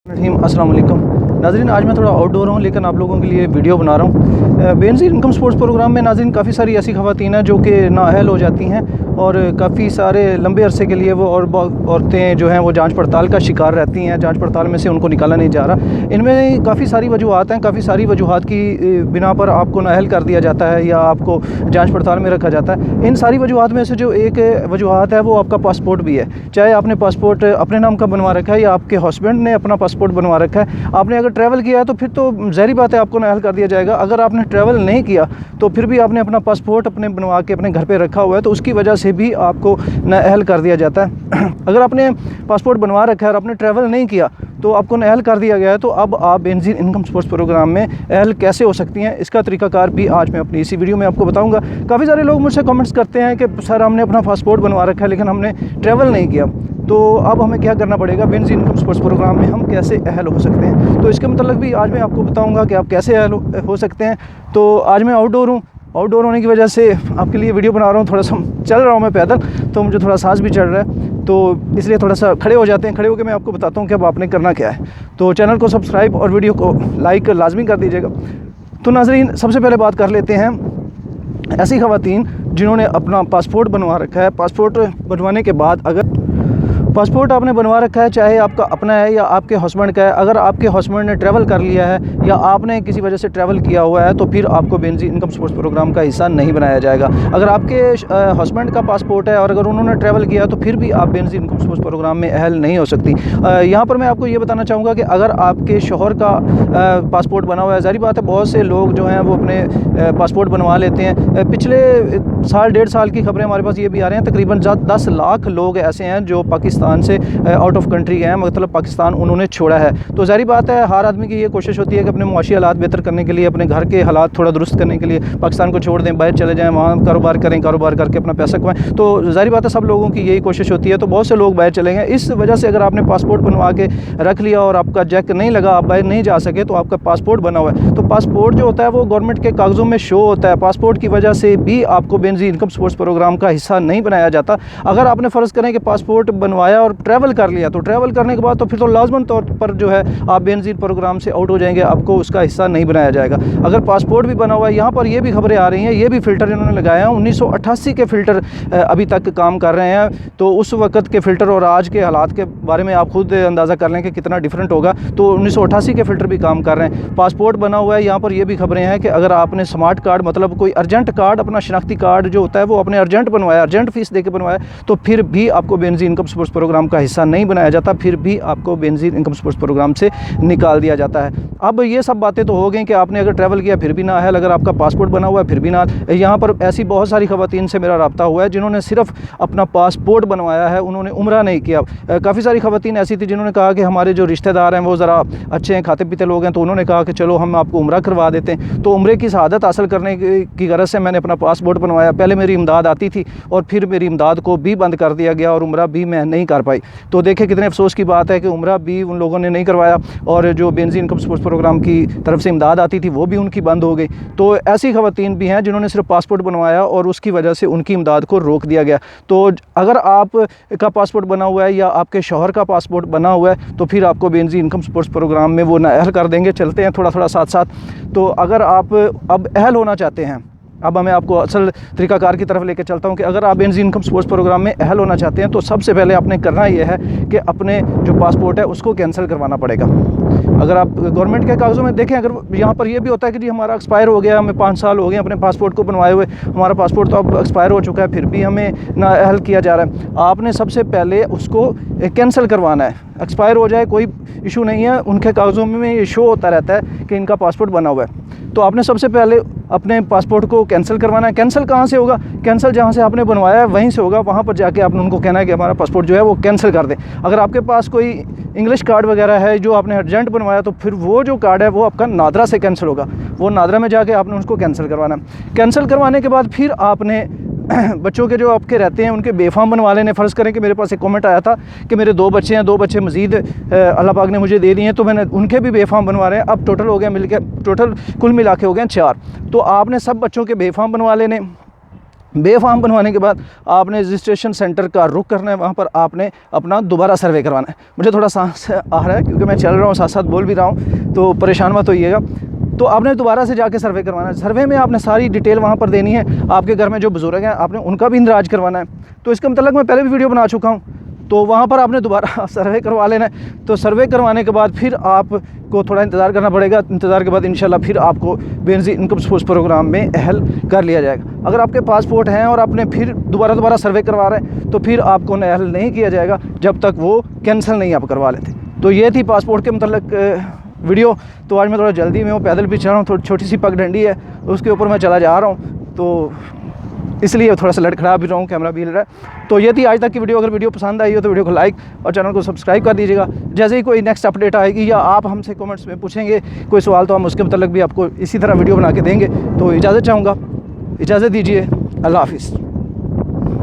अस्सलाम वालेकुम नाज़रीन, आज मैं थोड़ा आउटडोर हूँ लेकिन आप लोगों के लिए वीडियो बना रहा हूँ। बेनज़ीर इनकम स्पोर्ट्स प्रोग्राम में नाज़रीन काफ़ी सारी ऐसी ख़वातीन हैं जो कि नाअहल हो जाती हैं और काफ़ी सारे लंबे अरसे के लिए वो और औरतें जो हैं वो जांच पड़ताल का शिकार रहती हैं। जांच पड़ताल में से उनको निकाला नहीं जा रहा। इनमें काफ़ी सारी वजूहात हैं, काफ़ी सारी वजूहात की बिना पर आपको नाअहल कर दिया जाता है या आपको जाँच पड़ताल में रखा जाता है। इन सारी वजूहात में से जो एक वजूहात है वो आपका पासपोर्ट भी है। चाहे आपने पासपोर्ट अपने नाम का बनवा रखा है या आपके हस्बैंड ने अपना पासपोर्ट बनवा रखा है, आपने अगर ट्रैवल किया है तो फिर तो ज़ाहिर बात है आपको नाअहल कर दिया जाएगा। अगर आपने ट्रैवल नहीं किया तो फिर भी आपने अपना पासपोर्ट अपने बनवा के अपने घर पे रखा हुआ है तो उसकी वजह से भी आपको नाअहल कर दिया जाता है। अगर आपने पासपोर्ट बनवा रखा है और आपने ट्रैवल नहीं किया तो आपको नाअहल कर दिया गया है, तो अब आप बेनज़ीर इनकम स्पोर्ट्स प्रोग्राम में अहल कैसे हो सकती हैं, इसका तरीकाकार भी आज मैं अपनी इसी वीडियो में आपको बताऊंगा। काफ़ी सारे लोग मुझसे कमेंट्स करते हैं कि सर हमने अपना पासपोर्ट बनवा रखा है लेकिन हमने ट्रैवल नहीं किया, तो अब हमें क्या करना पड़ेगा, बेनज़ीर इनकम स्पोर्ट्स प्रोग्राम में हम कैसे अहल हो सकते हैं। तो इसके मतलब भी आज मैं आपको बताऊंगा कि आप कैसे अहल हो सकते हैं। तो आज मैं आउटडोर हूँ, आउटडोर होने की वजह से आपके लिए वीडियो बना रहा हूँ। थोड़ा सा चल रहा हूँ मैं पैदल, तो मुझे थोड़ा सांस भी चढ़ रहा है, तो इसलिए थोड़ा सा खड़े हो जाते हैं। खड़े होकर मैं आपको बताता हूँ कि अब आपने करना क्या है। तो चैनल को सब्सक्राइब और वीडियो को लाइक लाजमी कर दीजिएगा। तो नाज़रीन, सबसे पहले बात कर लेते हैं ऐसी ख़वातीन जिन्होंने अपना पासपोर्ट बनवा रखा है। पासपोर्ट बनवाने के बाद अगर पासपोर्ट आपने बनवा रखा है, चाहे आपका अपना है या आपके हस्बैंड का है, अगर आपके हस्बैंड ने ट्रैवल कर लिया है या आपने किसी वजह से ट्रैवल किया हुआ है तो फिर आपको बेनज़ीर इनकम स्पोर्ट्स प्रोग्राम का हिस्सा नहीं बनाया जाएगा। अगर आपके हस्बैंड का पासपोर्ट है और अगर उन्होंने ट्रैवल किया तो फिर भी आप बेनज़ीर इनकम स्पोर्ट्स प्रोग्राम में अहल नहीं हो सकती। यहाँ पर मैं आपको ये बताना चाहूँगा कि अगर आपके शौहर का पासपोर्ट बना हुआ है, ज़ाहिर बात है बहुत से लोग जो हैं वो अपने पासपोर्ट बनवा लेते हैं। पिछले साल डेढ़ साल की खबरें हमारे पास ये भी आ रहे हैं, तकरीबन 10 लाख लोग ऐसे हैं जो पाकिस्तान से आउट ऑफ कंट्री गए हैं, मतलब पाकिस्तान उन्होंने छोड़ा है। तो ज़ाहिर बात है हर आदमी की ये कोशिश होती है कि अपने मुआशी हालात बेहतर करने के लिए, अपने घर के हालात थोड़ा दुरुस्त करने के लिए पाकिस्तान को छोड़ दें, बाहर चले जाएं, वहाँ कारोबार करें, कारोबार करके अपना पैसा कमाएं। तो ज़ाहिर बात है सब लोगों की यही कोशिश होती है। तो बहुत से लोग बाहर चले गए। इस वजह से अगर आपने पासपोर्ट बनवा के रख लिया और आपका जैक नहीं लगा, आप बाहर नहीं जा सके, तो आपका पासपोर्ट बना हुआ है, तो पासपोर्ट जो होता है वो गवर्नमेंट के कागज़ों में शो होता है। पासपोर्ट की वजह से भी आपको बेनज़ीर इनकम स्पोर्ट्स प्रोग्राम का हिस्सा नहीं बनाया जाता। अगर आपने फ़र्ज़ करें कि पासपोर्ट बनवाया और ट्रैवल कर लिया, तो ट्रैवल करने के बाद तो फिर तो लाजमन तौर पर जो है आप बेनज़ीर प्रोग्राम से आउट हो जाएंगे, आपको उसका हिस्सा नहीं बनाया जाएगा। अगर पासपोर्ट भी बना हुआ है, यहाँ पर ये भी खबरें आ रही हैं, ये भी फ़िल्टर इन्होंने लगाया है। 1988 के फ़िल्टर अभी तक काम कर रहे हैं, तो उस वक्त के फ़िल्टर और आज के हालात के बारे में आप खुद अंदाज़ा कर लें कि कितना डिफरेंट होगा। तो 1988 के फ़िल्टर भी काम कर रहे हैं। पासपोर्ट बना हुआ है। यहाँ पर ये भी खबरें हैं कि अगर आपने स्मार्ट कार्ड, मतलब कोई अर्जेंट कार्ड, अपना शनाख्ती कार्ड जो होता है वो अपने अर्जेंट बनवाया, अर्जेंट फ़ीस दे के बनवाया, तो फिर भी आपको बेनज़ीर इनकम स्पोर्ट्स प्रोग्राम का हिस्सा नहीं बनाया जाता, फिर भी आपको बेनज़ीर इनकम स्पोर्ट्स प्रोग्राम से निकाल दिया जाता है। अब ये सब बातें तो हो गई कि आपने अगर ट्रैवल किया फिर भी ना है, अगर आपका पासपोर्ट बना हुआ है फिर भी ना। यहाँ पर ऐसी बहुत सारी ख़वातीन से मेरा रब्ता हुआ है जिन्होंने सिर्फ अपना पासपोर्ट बनवाया है, उन्होंने उम्रा नहीं किया। काफ़ी सारी ख़वातीन ऐसी थी जिन्होंने कहा कि हमारे जो रिश्तेदार हैं वो ज़रा अच्छे हैं, खाते पीते लोग हैं, तो उन्होंने कहा कि चलो हम आपको उम्रा करवा देते हैं। तो उम्रे की शहादत हासिल करने की गरज से मैंने अपना पासपोर्ट बनवाया। पहले मेरी इमदाद आती थी और फिर मेरी इमदाद को भी बंद कर दिया गया और उम्रा भी मैं नहीं कर पाई। तो देखें कितने अफसोस की बात है कि उम्रा भी उन लोगों ने नहीं करवाया और जो बेनज़ीर इनकम स्पोर्ट्स प्रोग्राम की तरफ से इमदाद आती थी वो भी उनकी बंद हो गई। तो ऐसी ख़वातीन भी हैं जिन्होंने सिर्फ पासपोर्ट बनवाया और उसकी वजह से उनकी इमदाद को रोक दिया गया। तो अगर आप का पासपोर्ट बना हुआ है या आपके शौहर का पासपोर्ट बना हुआ है तो फिर आपको बेनज़ीर इनकम स्पोर्ट्स प्रोग्राम में वो नाअहल कर देंगे। चलते हैं थोड़ा थोड़ा साथ साथ। तो अगर आप अब अहल होना चाहते हैं, अब मैं आपको असल तरीकाकार की तरफ लेकर चलता हूँ कि अगर आप बेनज़ीर इनकम स्पोर्ट्स प्रोग्राम में अहल होना चाहते हैं तो सबसे पहले आपने करना यह है कि अपने जो पासपोर्ट है उसको कैंसिल करवाना पड़ेगा। अगर आप गवर्नमेंट के कागज़ों में देखें, अगर यहाँ पर यह भी होता है कि जी हमारा एक्सपायर हो गया, हमें 5 साल हो गए अपने पासपोर्ट को बनवाए हुए, हमारा पासपोर्ट तो अब एक्सपायर हो चुका है, फिर भी हमें ना अहल किया जा रहा है। आपने सबसे पहले उसको कैंसिल करवाना है। एक्सपायर हो जाए कोई इशू नहीं है, उनके कागज़ों में ये शो होता रहता है कि इनका पासपोर्ट बना हुआ है। तो आपने सबसे पहले अपने पासपोर्ट को कैंसिल करवाना है। कैंसिल कहाँ से होगा? कैंसिल जहाँ से आपने बनवाया है वहीं से होगा। वहाँ पर जाके आपने उनको कहना है कि हमारा पासपोर्ट जो है वो कैंसिल कर दें। अगर आपके पास कोई इंग्लिश कार्ड वगैरह है जो आपने अर्जेंट बनवाया तो फिर वो जो कार्ड है वो आपका नादरा से कैंसिल होगा। वो नादरा में जाके आपने उसको कैंसिल करवाना है। कैंसिल करवाने के बाद फिर आपने बच्चों के जो आपके रहते हैं उनके बेफाम बनवा लेने। फ़र्ज़ करें कि मेरे पास एक कमेंट आया था कि मेरे 2 बच्चे हैं, 2 बच्चे मज़ीद अल्लाह पाक ने मुझे दे दिए हैं, तो मैंने उनके भी बेफाम बनवा रहे हैं। अब टोटल हो गया मिल के, टोटल कुल मिला के हो गए 4। तो आपने सब बच्चों के बेफाम बनवा लेने। बे फार्म बनवाने के बाद आपने रजिस्ट्रेशन सेंटर का रुख करना है, वहाँ पर आपने अपना दोबारा सर्वे करवाना है। मुझे थोड़ा सांस आ रहा है क्योंकि मैं चल रहा हूँ, साथ साथ बोल भी रहा हूँ, तो परेशान मत होइएगा। तो आपने दोबारा से जाके सर्वे करवाना है। सर्वे में आपने सारी डिटेल वहाँ पर देनी है। आपके घर में जो बुज़ुर्ग हैं आपने उनका भी इंदराज करवाना है। तो इसका मतलब मैं पहले भी वीडियो बना चुका हूँ, तो वहाँ पर आपने दोबारा सर्वे करवा लेना है। तो सर्वे करवाने के बाद फिर आपको थोड़ा इंतज़ार करना पड़ेगा। इंतज़ार के बाद इंशाल्लाह फिर आपको बेनज़ीर इनकम सोर्स प्रोग्राम में अहल कर लिया जाएगा। अगर आपके पासपोर्ट हैं और आपने फिर दोबारा सर्वे करवा रहे हैं तो फिर आपको अहल नहीं किया जाएगा जब तक वो कैंसिल नहीं आप करवा लेते। तो ये थी पासपोर्ट के मतलब वीडियो। तो आज मैं थोड़ा जल्दी में हूँ, पैदल भी चल रहा हूँ, थोड़ी छोटी सी पगडंडी है उसके ऊपर मैं चला जा रहा हूँ, तो इसलिए थोड़ा सा लड़खड़ा भी रहा हूँ, कैमरा भी हिल रहा है। तो ये थी आज तक की वीडियो। अगर वीडियो पसंद आई हो तो वीडियो को लाइक और चैनल को सब्सक्राइब कर दीजिएगा। जैसे ही कोई नेक्स्ट अपडेट आएगी या आप हमसे कमेंट्स में पूछेंगे कोई सवाल तो हम उसके मतलब भी आपको इसी तरह वीडियो बना के देंगे। तो इजाज़त चाहूँगा, इजाज़त दीजिए, अल्लाह हाफ़िज़।